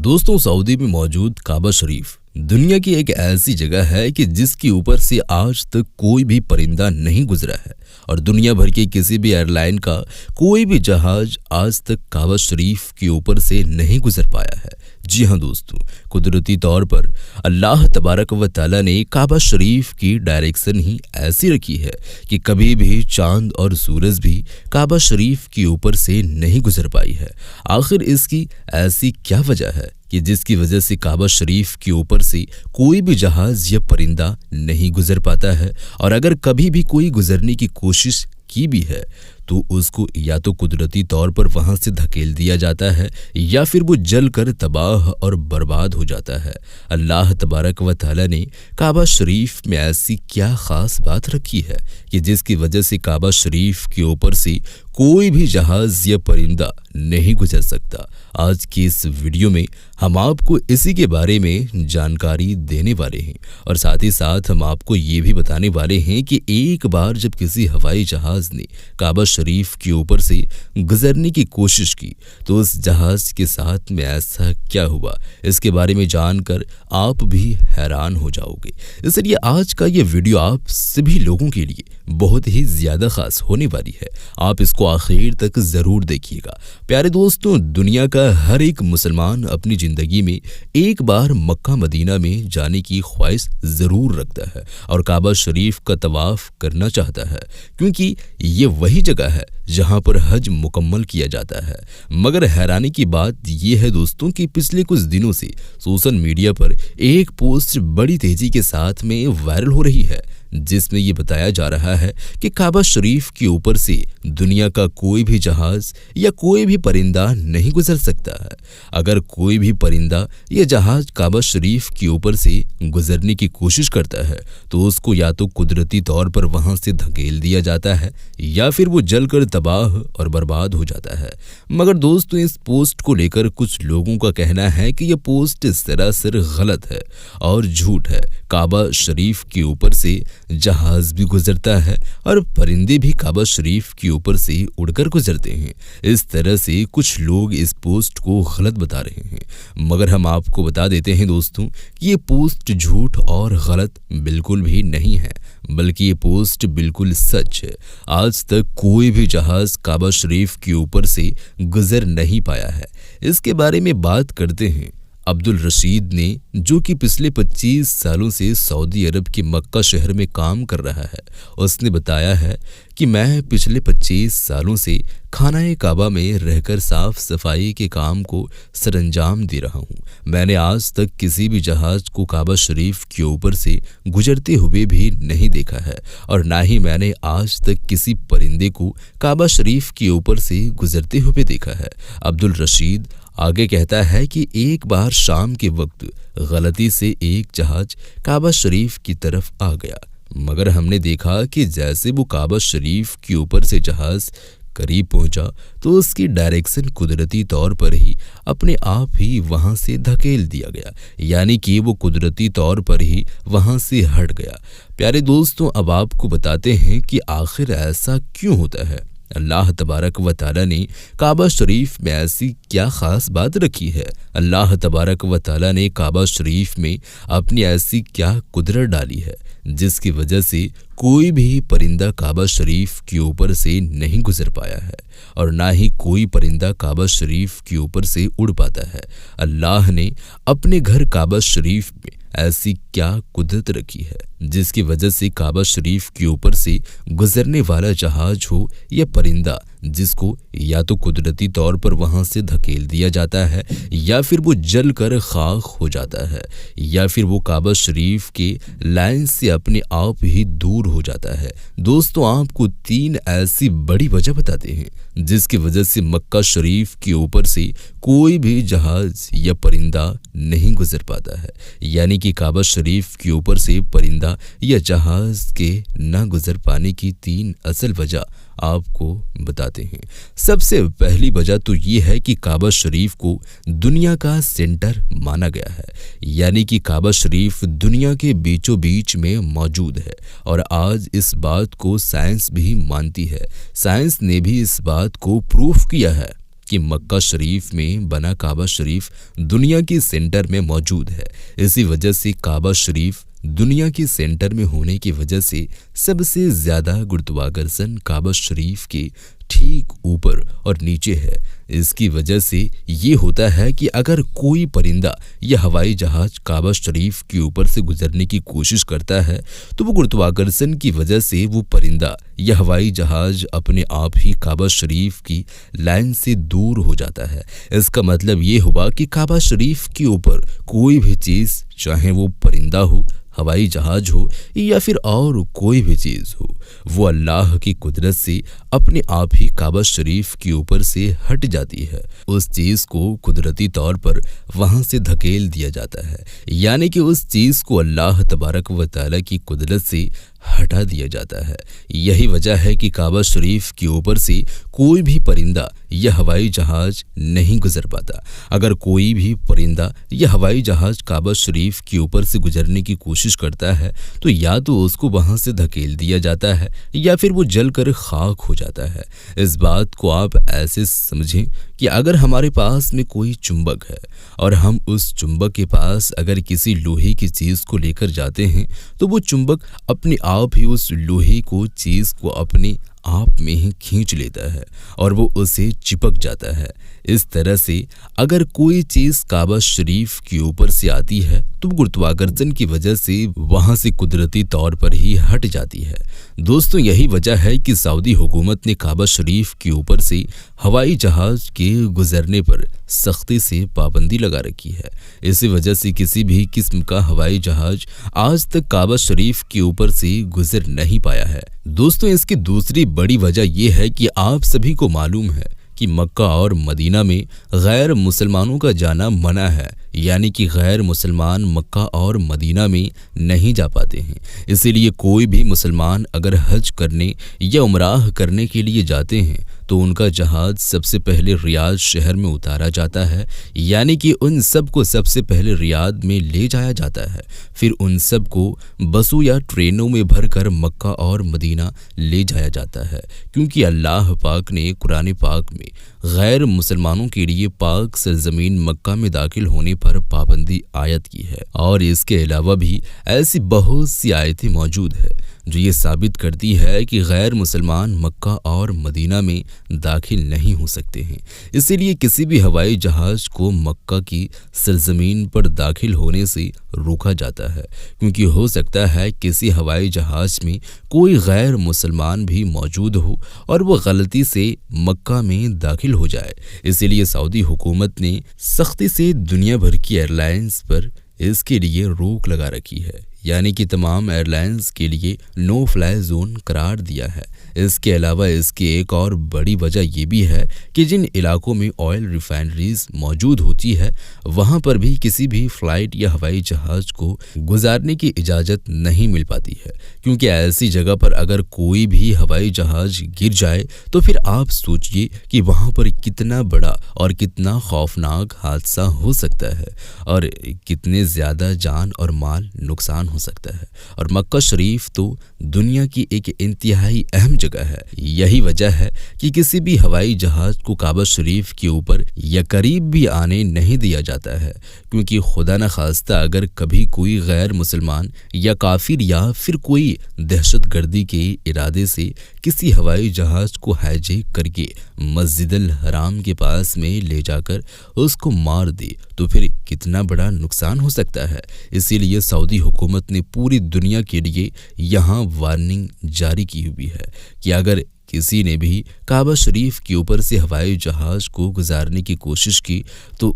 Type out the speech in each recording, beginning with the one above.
दोस्तों, सऊदी में मौजूद काबा शरीफ दुनिया की एक ऐसी जगह है कि जिसके ऊपर से आज तक कोई भी परिंदा नहीं गुजरा है और दुनिया भर के किसी भी एयरलाइन का कोई भी जहाज आज तक काबा शरीफ के ऊपर से नहीं गुजर पाया है। जी हाँ दोस्तों, कुदरती तौर पर अल्लाह तबारक व तआला ने काबा शरीफ की डायरेक्शन ही ऐसी रखी है कि कभी भी चांद और सूरज भी काबा शरीफ के ऊपर से नहीं गुजर पाई है। आखिर इसकी ऐसी क्या वजह है कि जिसकी वजह से काबा शरीफ के ऊपर से कोई भी जहाज या परिंदा नहीं गुजर पाता है, और अगर कभी भी कोई गुजरने की कोशिश की भी है तो उसको या तो कुदरती तौर पर वहां से धकेल दिया जाता है या फिर वो जल कर तबाह और बर्बाद हो जाता है। अल्लाह तबारक व तआला ने काबा शरीफ में ऐसी क्या खास बात रखी है कि जिसकी वजह से काबा शरीफ के ऊपर से कोई भी जहाज या परिंदा नहीं गुजर सकता। आज की इस वीडियो में हम आपको इसी के बारे में जानकारी देने वाले हैं और साथ ही साथ हम आपको ये भी बताने वाले हैं कि एक बार जब किसी हवाई जहाज ने काबा शरीफ के ऊपर से गुजरने की कोशिश की तो उस जहाज के साथ में ऐसा क्या हुआ, इसके बारे में जानकर आप भी हैरान हो जाओगे। इसलिए आज का ये वीडियो आप सभी लोगों के लिए बहुत ही ज़्यादा खास होने वाली है। आप इसको आखिर तक ज़रूर देखिएगा। प्यारे दोस्तों, दुनिया का हर एक मुसलमान अपनी ज़िंदगी में एक बार मक्का मदीना में जाने की ख्वाहिश ज़रूर रखता है और काबा शरीफ का तवाफ़ करना चाहता है, क्योंकि ये वही जगह है जहाँ पर हज मुकम्मल किया जाता है। मगर हैरानी की बात यह है दोस्तों कि पिछले कुछ दिनों से सोशल मीडिया पर एक पोस्ट बड़ी तेज़ी के साथ में वायरल हो रही है, जिसमें ये बताया जा रहा है कि काबा शरीफ के ऊपर से दुनिया का कोई भी जहाज या कोई भी परिंदा नहीं गुजर सकता है। अगर कोई भी परिंदा या जहाज काबा शरीफ के ऊपर से गुजरने की कोशिश करता है तो उसको या तो कुदरती तौर पर वहां से धकेल दिया जाता है या फिर वो जलकर तबाह और बर्बाद हो जाता है। मगर दोस्तों, इस पोस्ट को लेकर कुछ लोगों का कहना है कि यह पोस्ट सरासर गलत है और झूठ है। काबा शरीफ के ऊपर से जहाज भी गुजरता है और परिंदे भी काबा शरीफ के ऊपर से उड़कर गुजरते हैं। इस तरह से कुछ लोग इस पोस्ट को गलत बता रहे हैं, मगर हम आपको बता देते हैं दोस्तों कि ये पोस्ट झूठ और गलत बिल्कुल भी नहीं है, बल्कि ये पोस्ट बिल्कुल सच है। आज तक कोई भी जहाज काबा शरीफ के ऊपर से गुजर नहीं पाया है। इसके बारे में बात करते हैं अब्दुल रशीद ने, जो कि पिछले 25 सालों से सऊदी अरब के मक्का शहर में काम कर रहा है। उसने बताया है कि मैं पिछले 25 सालों से खाना काबा में रहकर साफ सफाई के काम को सरंजाम दे रहा हूँ। मैंने आज तक किसी भी जहाज को काबा शरीफ के ऊपर से गुजरते हुए भी नहीं देखा है और ना ही मैंने आज तक किसी परिंदे को काबा शरीफ के ऊपर से गुजरते हुए देखा है। अब्दुल रशीद आगे कहता है कि एक बार शाम के वक्त गलती से एक जहाज काबा शरीफ की तरफ आ गया, मगर हमने देखा कि जैसे वो काबा शरीफ के ऊपर से जहाज करीब पहुंचा तो उसकी डायरेक्शन कुदरती तौर पर ही अपने आप ही वहां से धकेल दिया गया, यानी कि वो कुदरती तौर पर ही वहां से हट गया। प्यारे दोस्तों, अब आपको बताते हैं कि आखिर ऐसा क्यों होता है। अल्लाह तबारक व तआला ने काबा शरीफ में ऐसी क्या ख़ास बात रखी है। अल्लाह तबारक व तआला ने काबा शरीफ में अपनी ऐसी क्या कुदरत डाली है जिसकी वजह से कोई भी परिंदा काबा शरीफ के ऊपर से नहीं गुजर पाया है और ना ही कोई परिंदा काबा शरीफ के ऊपर से उड़ पाता है। अल्लाह ने अपने घर काबा शरीफ में ऐसी क्या कुदरत रखी है जिसकी वजह से काबा शरीफ के ऊपर से गुजरने वाला जहाज हो या परिंदा, जिसको या तो कुदरती तौर पर वहां से धकेल दिया जाता है या फिर वो जल कर खाक हो जाता है या फिर वो काबा शरीफ के लाइन से अपने आप ही दूर हो जाता है। दोस्तों, आपको 3 ऐसी बड़ी वजह बताते हैं जिसकी वजह से मक्का शरीफ के ऊपर से कोई भी जहाज या परिंदा नहीं गुजर पाता है, यानी कि काबा शरीफ के ऊपर से परिंदा या जहाज के न गुजर पाने की 3 असल वजह आपको बताते हैं। सबसे पहली वजह तो ये है कि काबा शरीफ को दुनिया का सेंटर माना गया है, यानी कि काबा शरीफ दुनिया के बीचों बीच में मौजूद है और आज इस बात को साइंस भी मानती है। साइंस ने भी इस बात को प्रूफ किया है कि मक्का शरीफ में बना काबा शरीफ दुनिया के सेंटर में मौजूद है। इसी वजह से काबा शरीफ दुनिया के सेंटर में होने की वजह से सबसे ज़्यादा गुरुत्वाकर्षण काबा शरीफ के ठीक ऊपर और नीचे है। इसकी वजह से ये होता है कि अगर कोई परिंदा या हवाई जहाज काबा शरीफ के ऊपर से गुजरने की कोशिश करता है तो वो गुरुत्वाकर्षण की वजह से वो परिंदा या हवाई जहाज अपने आप ही काबा शरीफ की लाइन से दूर हो जाता है। इसका मतलब ये हुआ कि काबा शरीफ के ऊपर कोई भी चीज़, चाहे वो परिंदा हो, हवाई जहाज हो या फिर और कोई भी चीज़ हो, वो अल्लाह की कुदरत से अपने आप ही काबा शरीफ के ऊपर से हट जाती है। उस चीज़ को कुदरती तौर पर वहाँ से धकेल दिया जाता है, यानी कि उस चीज़ को अल्लाह तबारक व तआला की कुदरत से हटा दिया जाता है। यही वजह है कि काबा शरीफ के ऊपर से कोई भी परिंदा या हवाई जहाज नहीं गुजर पाता। अगर कोई भी परिंदा या हवाई जहाज काबा शरीफ के ऊपर से गुजरने की कोशिश करता है तो या तो उसको वहाँ से धकेल दिया जाता है या फिर वो जलकर खाक हो जाता है। इस बात को आप ऐसे समझें कि अगर हमारे पास में कोई चुंबक है और हम उस चुंबक के पास अगर किसी लोहे की चीज़ को लेकर जाते हैं तो वो चुंबक अपने आप ही उस लोहे को चीज़ को अपने आप में ही खींच लेता है और वो उसे चिपक जाता है। इस तरह से अगर कोई चीज़ काबा शरीफ के ऊपर से आती है तो गुरुत्वाकर्षण की वजह से वहाँ से कुदरती तौर पर ही हट जाती है। दोस्तों, यही वजह है कि सऊदी हुकूमत ने काबा शरीफ के ऊपर से हवाई जहाज के गुजरने पर सख्ती से पाबंदी लगा रखी है। इसी वजह से किसी भी किस्म का हवाई जहाज आज तक काबा शरीफ के ऊपर से गुजर नहीं पाया है। दोस्तों, इसकी दूसरी बड़ी वजह यह है कि आप सभी को मालूम है कि मक्का और मदीना में गैर मुसलमानों का जाना मना है, यानी कि गैर मुसलमान मक्का और मदीना में नहीं जा पाते हैं। इसीलिए कोई भी मुसलमान अगर हज करने या उमराह करने के लिए जाते हैं तो उनका जहाज सबसे पहले रियाद शहर में उतारा जाता है, यानी कि उन सब को सबसे पहले रियाद में ले जाया जाता है। फिर उन सब को बसों या ट्रेनों में भरकर मक्का और मदीना ले जाया जाता है, क्योंकि अल्लाह पाक ने कुरान पाक में गैर मुसलमानों के लिए पाक सरजमीन मक्का में दाखिल होने पर पाबंदी आयत की है। और इसके अलावा भी ऐसी बहुत सी आयतें मौजूद है जो ये साबित करती है कि गैर मुसलमान मक्का और मदीना में दाखिल नहीं हो सकते हैं। इसीलिए किसी भी हवाई जहाज को मक्का की सरजमीन पर दाखिल होने से रोका जाता है, क्योंकि हो सकता है किसी हवाई जहाज में कोई गैर मुसलमान भी मौजूद हो और वो गलती से मक्का में दाखिल हो जाए। इसीलिए सऊदी हुकूमत ने सख्ती से दुनिया भर की एयरलाइंस पर इसके लिए रोक लगा रखी है, यानी कि तमाम एयरलाइंस के लिए नो फ्लाई जोन करार दिया है। इसके अलावा इसकी एक और बड़ी वजह यह भी है कि जिन इलाकों में ऑयल रिफाइनरीज मौजूद होती है वहां पर भी किसी भी फ्लाइट या हवाई जहाज को गुजारने की इजाज़त नहीं मिल पाती है, क्योंकि ऐसी जगह पर अगर कोई भी हवाई जहाज गिर जाए तो फिर आप सोचिए कि वहां पर कितना बड़ा और कितना खौफनाक हादसा हो सकता है और कितने ज़्यादा जान और माल नुकसान हो सकता है। और मक्का शरीफ तो दुनिया की एक इंतहाई अहम जगह है। यही वजह है कि किसी भी हवाई जहाज को काबा शरीफ के ऊपर या करीब भी आने नहीं दिया जाता है, क्योंकि खुदा न खास्ता अगर कभी कोई गैर मुसलमान या काफिर या फिर कोई दहशतगर्दी के इरादे से किसी हवाई जहाज को हाईजैक करके मस्जिदुल हराम के पास में ले जाकर उसको मार दे तो फिर कितना बड़ा नुकसान हो सकता है। इसीलिए सऊदी हुकूमत ने पूरी दुनिया के लिए यहाँ वार्निंग जारी की हुई है कि अगर किसी ने भी काबा शरीफ के ऊपर से हवाई जहाज को गुजारने की कोशिश की तो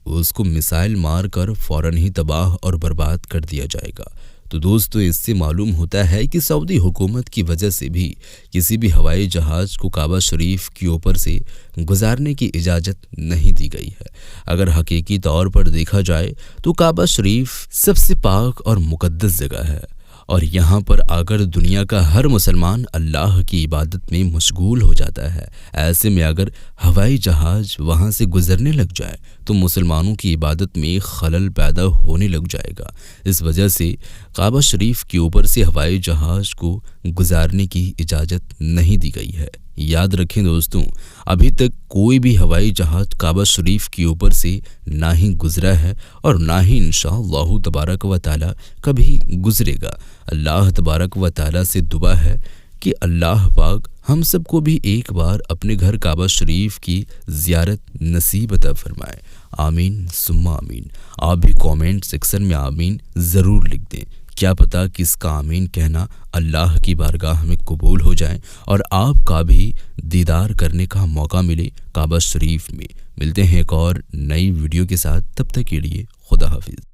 उसको मिसाइल मार कर फौरन ही तबाह और बर्बाद कर दिया जाएगा। तो दोस्तों, इससे मालूम होता है कि सऊदी हुकूमत की वजह से भी किसी भी हवाई जहाज को काबा शरीफ के ऊपर से गुजारने की इजाज़त नहीं दी गई है। अगर हकीकी तौर पर देखा जाए तो काबा शरीफ सबसे पाक और मुकद्दस जगह है और यहाँ पर आकर दुनिया का हर मुसलमान अल्लाह की इबादत में मशगूल हो जाता है। ऐसे में अगर हवाई जहाज वहाँ से गुजरने लग जाए تو مسلمانوں کی عبادت میں خلل پیدا ہونے لگ جائے گا۔ اس وجہ سے کعبہ شریف کے اوپر سے ہوائی جہاز کو گزارنے کی اجازت نہیں دی گئی ہے۔ یاد رکھیں دوستوں، ابھی تک کوئی بھی ہوائی جہاز کعبہ شریف کے اوپر سے نہ ہی گزرا ہے اور نہ ہی انشاءاللہ تبارک و تعالی کبھی گزرے گا۔ اللہ تبارک و تعالی سے دعا ہے کہ اللہ پاک ہم سب کو بھی ایک بار اپنے گھر کعبہ شریف کی زیارت نصیب عطا فرمائے۔ آمین ثم آمین۔ آپ بھی کامنٹ سیکشن میں آمین ضرور لکھ دیں۔ کیا پتہ کس کا آمین کہنا اللہ کی بارگاہ میں قبول ہو جائے اور آپ کا بھی دیدار کرنے کا موقع ملے کعبہ شریف میں۔ ملتے ہیں ایک اور نئی ویڈیو کے ساتھ، تب تک کے لیے خدا حافظ۔